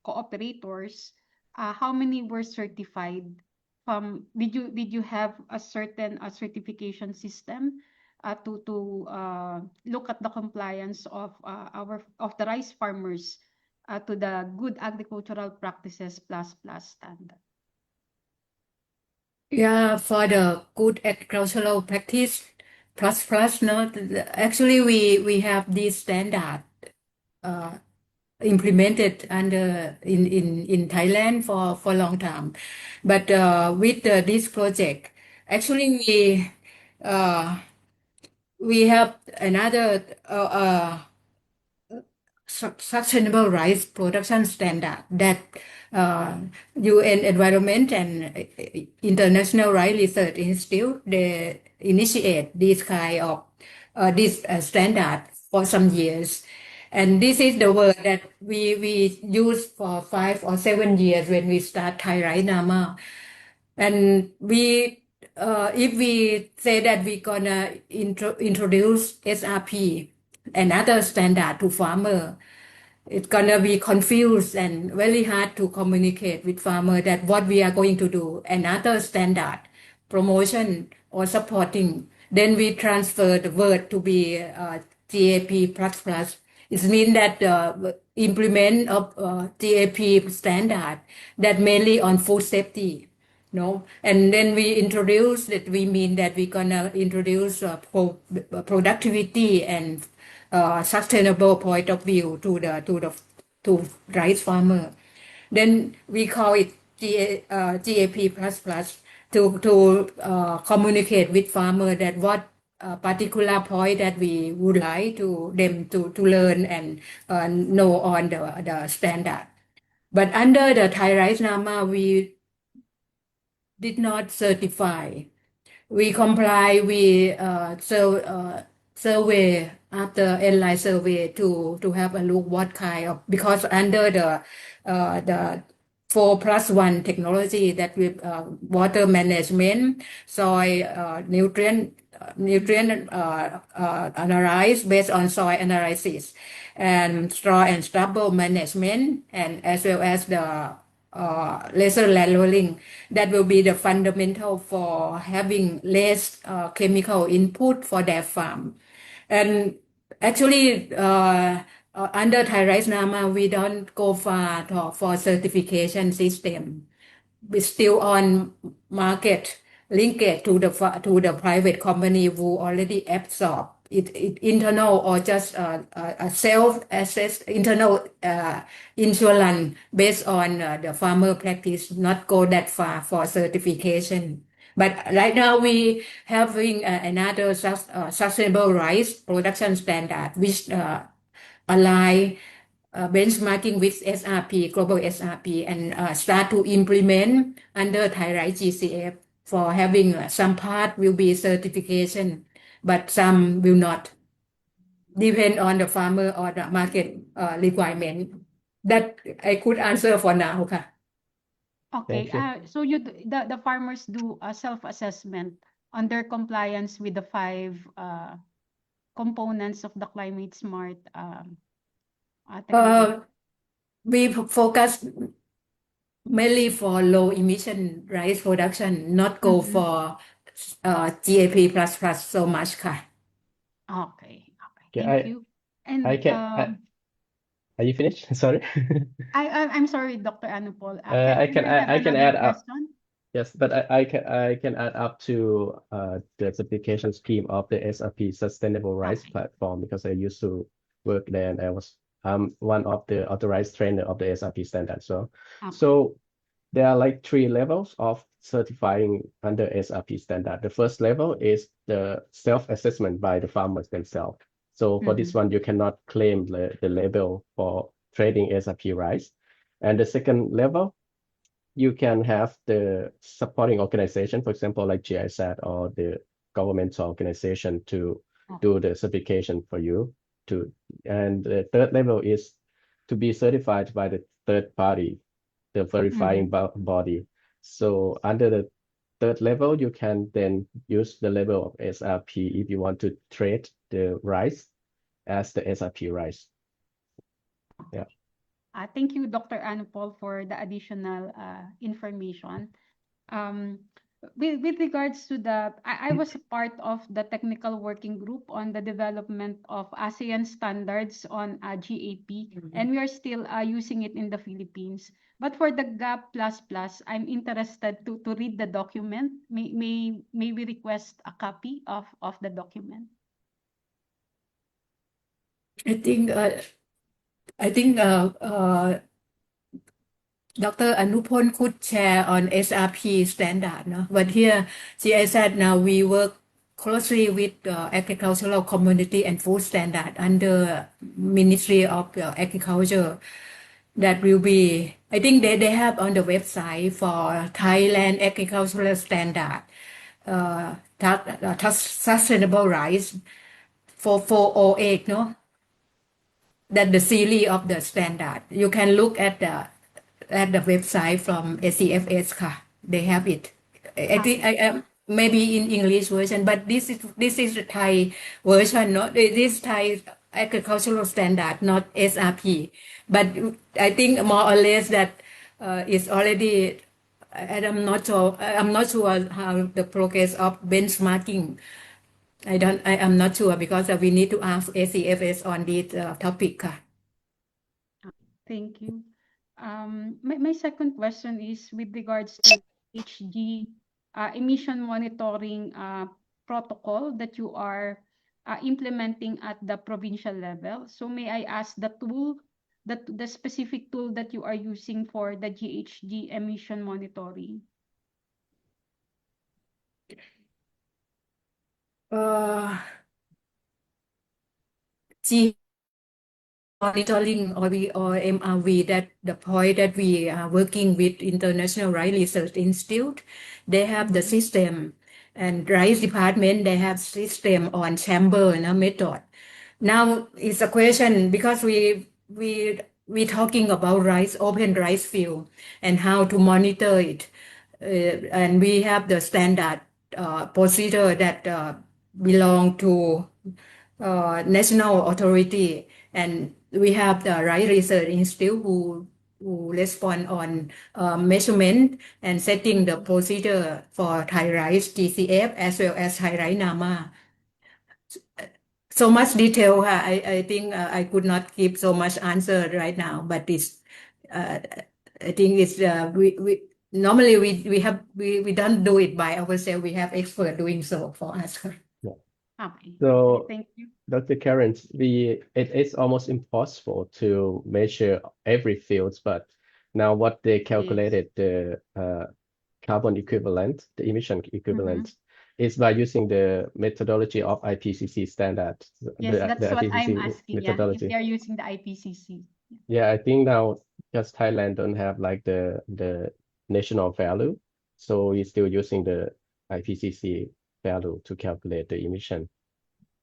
cooperators, how many were certified? Did you have a certain certification system to look at the compliance of the rice farmers to the good agricultural practices plus standard? Yeah, for the good agricultural practice plus, no, actually we have this standard implemented under in Thailand for a long time, but with this project, actually we have another sustainable rice production standard that UN Environment and International Rice Research Institute, they initiate this kind of this standard for some years. And this is the word that we use for 5 or 7 years when we start Thai Rice Nama. And if we say that we're gonna introduce SRP, another standard to farmer, it's gonna be confused and very hard to communicate with farmer that what we are going to do, another standard, promotion or supporting. Then we transfer the word to be GAP++. It means that implement of GAP standard that mainly on food safety. No, and then we introduce that we mean that we're gonna introduce productivity and sustainable point of view to rice farmer. Then we call it GAP++ to communicate with farmer that what particular point that we would like to them to learn and know on the standard. But under the Thai Rice Nama, we did not certify. We comply. We survey after inline survey to have a look what kind of, because under the 4+1 technology that with water management, soil nutrient analyze based on soil analysis, and straw and stubble management, and as well as the laser land rolling, that will be the fundamental for having less chemical input for their farm. And actually under Thai Rice Nama, we don't go far for certification system. We still on market linkage to the private company who already absorb it internal, or just a self-assessed internal insurance based on the farmer practice, not go that far for certification. But right now we having another sustainable rice production standard which align benchmarking with SRP, global SRP, and start to implement under Thai Rice GCF for having some part will be certification, but some will not. Depend on the farmer or the market requirement. That I could answer for now. Okay, Thank you. so the farmers do a self-assessment on their compliance with the 5 components of the climate smart technology. We focus mainly for low emission rice production, not go for GAP++ so much. Okay, Okay, thank you. And I can. Are you finished? Sorry. I'm sorry, Dr. Anupol. I can add up. Question? Yes, but I can add up to the certification scheme of the SRP Sustainable Rice Okay. Platform, because I used to work there, and I was one of the authorized trainer of the SRP standard. So Okay. so there are like 3 levels of certifying under SRP standard. The first level is the self-assessment by the farmers themselves. So for this one, you cannot claim the label for trading SRP rice. And the second level, you can have the supporting organization, for example, like GIZ or the governmental organization to do the certification for you. And the third level is to be certified by the third party, the verifying body. So under the third level, you can then use the label of SRP if you want to trade the rice as the SRP rice. Yeah. Thank you, Dr. Anupol, for the additional information. With regards to I was a part of the technical working group on the development of ASEAN standards on GAP, and we are still using it in the Philippines. But for the GAP++, I'm interested to read the document. May we request a copy of the document? I think Dr. Anupol could share on SRP standard, no? But here, I said now we work closely with agricultural community and food standard under Ministry of Agriculture. That will be, I think they have on the website for Thailand agricultural standard, sustainable rice for 408, no? That the series of the standard. You can look at the website from ACFS. They have it. I think I maybe in English version, but this is the Thai version, no? This Thai agricultural standard, not SRP. But I think more or less that is already. I'm not sure how the progress of benchmarking. I'm not sure because we need to ask ACFS on this topic. Thank you. My second question is with regards to HG emission monitoring protocol that you are implementing at the provincial level. So may I ask the specific tool that you are using for the GHG emission monitoring? Monitoring or MRV, that the point that we are working with International Rice Research Institute, they have the system, and Rice Department, they have system on chamber method. Now it's a question because we talking about rice, open rice field and how to monitor it. And we have the standard procedure that belong to national authority, and we have the Rice Research Institute who respond on measurement and setting the procedure for Thai rice GCF as well as Thai rice NAMA. So much detail. I think I could not give so much answer right now, but it's I think it's we normally we don't do it by ourselves. We have expert doing so for us. Okay. So, thank you. Dr. Karen, it is almost impossible to measure every field, but now what they calculated the carbon equivalent, the emission equivalent, is by using the methodology of IPCC standard. Yes, that's the what IPCC I'm asking. methodology. If they are using the IPCC. Yeah, I think now just Thailand don't have like the national value, so we're still using the IPCC value to calculate the emission.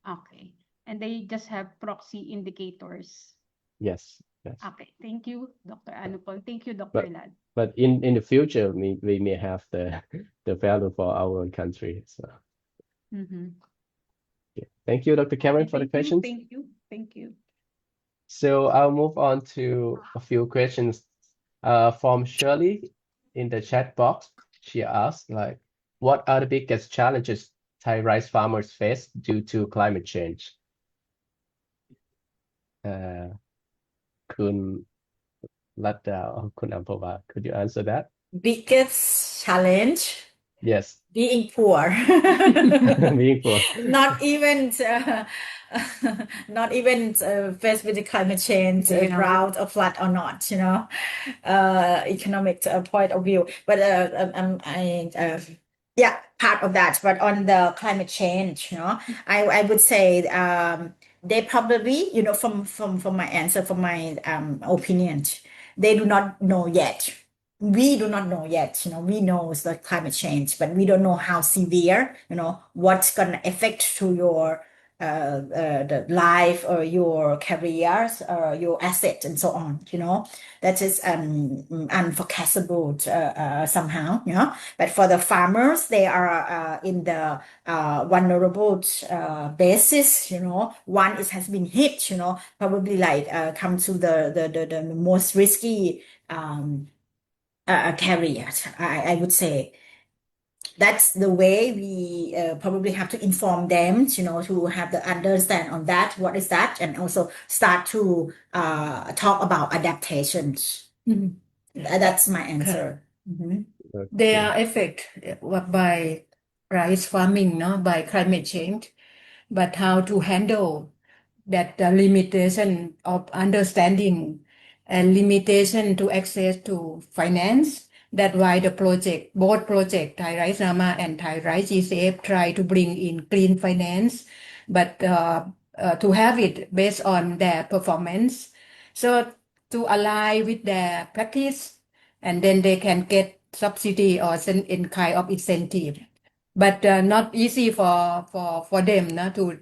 Okay. And they just have proxy indicators. Yes. Okay. Thank you, Dr. Anupol. Thank you, Dr. Lad. But in the future, we may have the value for our own country. So yeah. Thank you, Dr. Karen, for the questions. Thank you. So I'll move on to a few questions from Shirley in the chat box. She asked, like, what are the biggest challenges Thai rice farmers face due to climate change? Kun Ladda or Kun Ampawa, could you answer that? Biggest challenge? Yes. Being poor. Being poor. Not even not even faced with the climate change, Yeah. drought or flood or not, economic point of view. But yeah, part of that. But on the climate change, I would say they probably, from my answer, from my opinion, they do not know yet. We do not know yet. We know the climate change, but we don't know how severe. What's gonna affect to your the life or your careers or your asset and so on. That is unforecastable somehow. But for the farmers, they are in the vulnerable basis. One is has been hit. Probably like come to the most risky careers. I would say that's the way we probably have to inform them, to have the understand on that, what is that, and also start to talk about adaptations. Mhm. That's my answer. Mhm. They Okay. are affected by rice farming, by climate change, but how to handle that limitation of understanding and limitation to access to finance. That's why both project, Thai Rice Nama and Thai Rice GCF, try to bring in clean finance, but to have it based on their performance. So to align with their practice, and then they can get subsidy or in kind of incentive. But not easy for them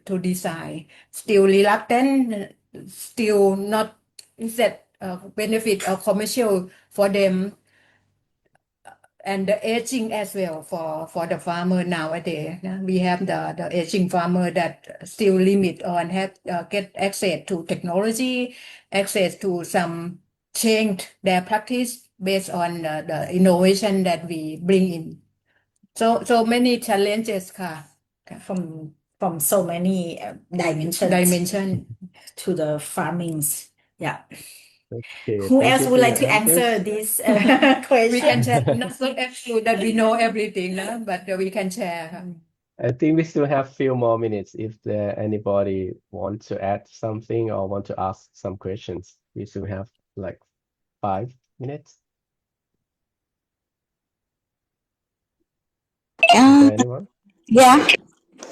to design. Still reluctant, still not is that benefit or commercial for them, and the aging as well for the farmer nowadays. We have the aging farmer that still limit on have get access to technology, access to some change their practice based on the innovation that we bring in. So many challenges From so many dimensions to the farmings. Yeah. Okay, Who thank else you would for like your to answer answers. this we can question? share, not so absolute that we know everything, but we can share. I think we still have few more minutes. If there anybody want to add something or want to ask some questions, we still have like 5 minutes. Is there anyone? Yeah,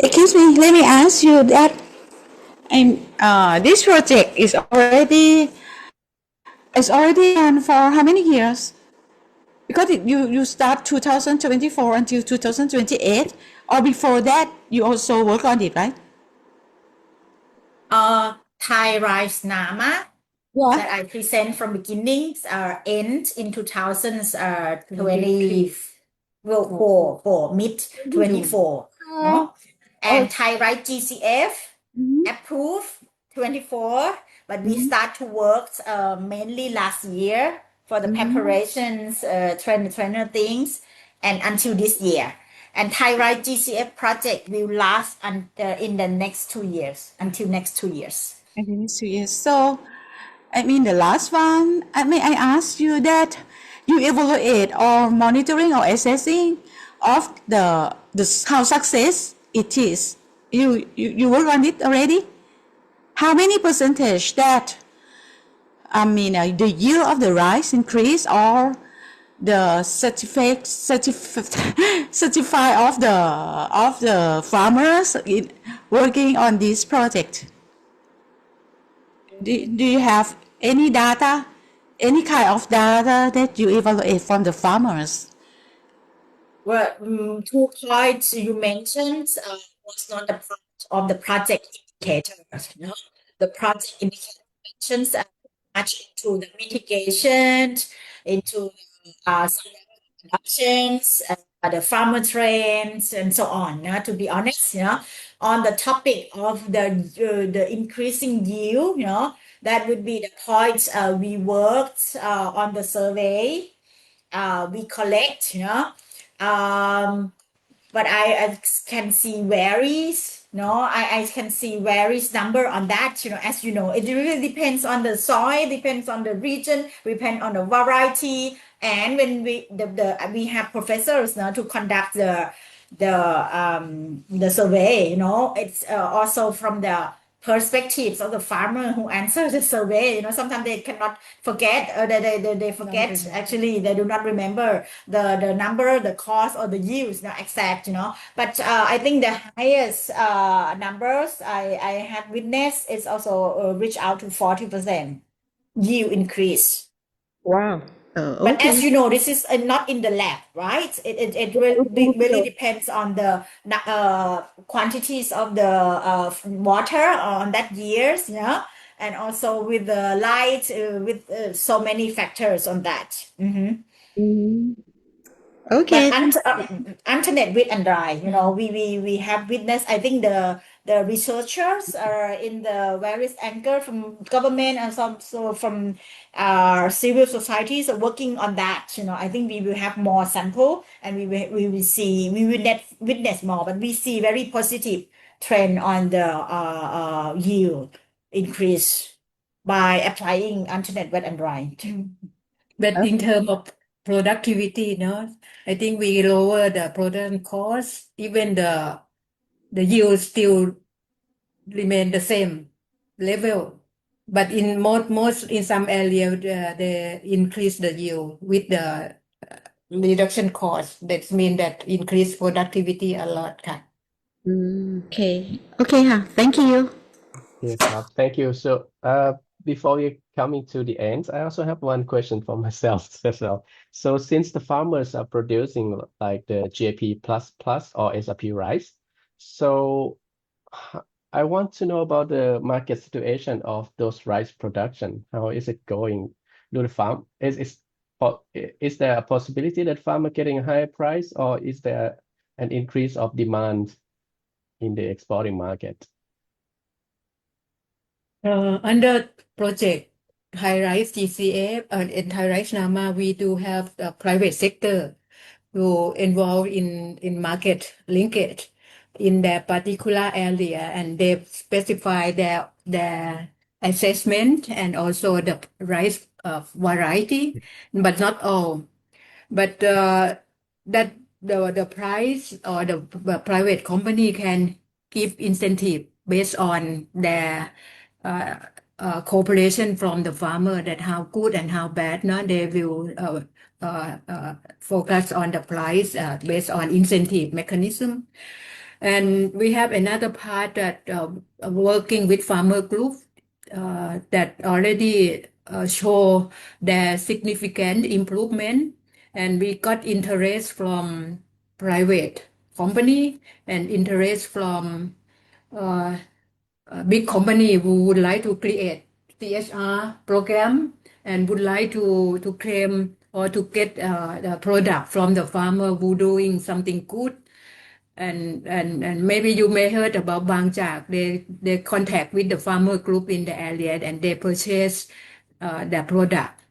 excuse me, let me ask you that. This project is already done for how many years? Because you start 2024 until 2028, or before that you also work on it, right? Thai Rice Nama Yeah. that I present from beginnings end in 2020 for mid 24, no? And Thai Rice GCF approved 24, but we start to work mainly last year for the preparations, trainer things, and until this year. And Thai Rice GCF project will last in the next 2 years, until next 2 years. Yes. So, the last one, I ask you that you evaluate or monitoring or assessing of the how success it is. You work on it already? How many percentage that, the yield of the rice increase or the certify of the farmers working on this project? Do you have any data, any kind of data that you evaluate from the farmers? Well, 2 points you mentioned was not a part of the project indicators. The project indicator mentions much into the mitigation, into some adoptions, the farmer trends, and so on. To be honest, on the topic of the increasing yield, that would be the point we worked on the survey. We collect, but I can see varies. I can see varies number on that. As you know, it really depends on the soil, depends on the region, depends on the variety. And when we have professors now to conduct the survey. It's also from the perspectives of the farmer who answer the survey. Sometimes they cannot forget, they forget, remember. actually, they do not remember the number, the cost, or the yields, exact, But I think the highest numbers I have witnessed is also reach out to 40% yield increase. Wow. But as Okay. you know, this is not in the lab, right? It really depends on the quantities of the water on that years, and also with the light, with so many factors on that. Okay. But internet wet and dry, we have witnessed. I think the researchers are in the various anchor from government and some so from civil societies are working on that. I think we will have more sample and we will see, we will witness more, but we see very positive trend on the yield increase by applying internet wet and dry. But in terms of productivity, I think we lower the production cost, even the yield still remain the same level. But in most in some area, they increase the yield with the reduction cost. That means that increase productivity a lot,ค่ะ. Okay. Okay, thank you. Yes, thank you. So, before we coming to the end, I also have one question for myself as well. So, since the farmers are producing like the GAP plus plus or SRP rice, so I want to know about the market situation of those rice production. How is it going? Do the farm is there a possibility that farmer getting a higher price, or is there an increase of demand in the exporting market? Under project Thai Rice GCF and Thai Rice Nama, we do have the private sector who involved in market linkage in their particular area, and they specify their assessment and also the rice variety, but not all. But that the price or the private company can give incentive based on their cooperation from the farmer, that how good and how bad. They will focus on the price based on incentive mechanism. And we have another part that working with farmer group that already show their significant improvement, and we got interest from private company and interest from big company who would like to create CSR program and would like to claim or to get the product from the farmer who doing something good. And maybe you may heard about Bang Jak. They contact with the farmer group in the area and they purchase the product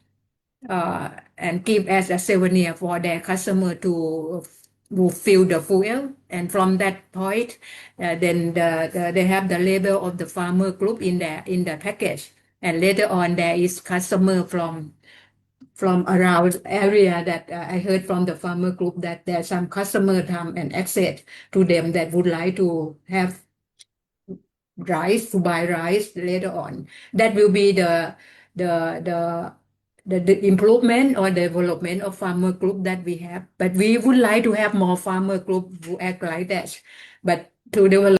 and give as a souvenir for their customer to fill the fuel. And from that point, then they have the label of the farmer group in the package. And later on, there is customer from around area that I heard from the farmer group that there are some customer come and access to them that would like to have rice, to buy rice later on. That will be the improvement or development of farmer group that we have. But we would like to have more farmer group who act like that. But to develop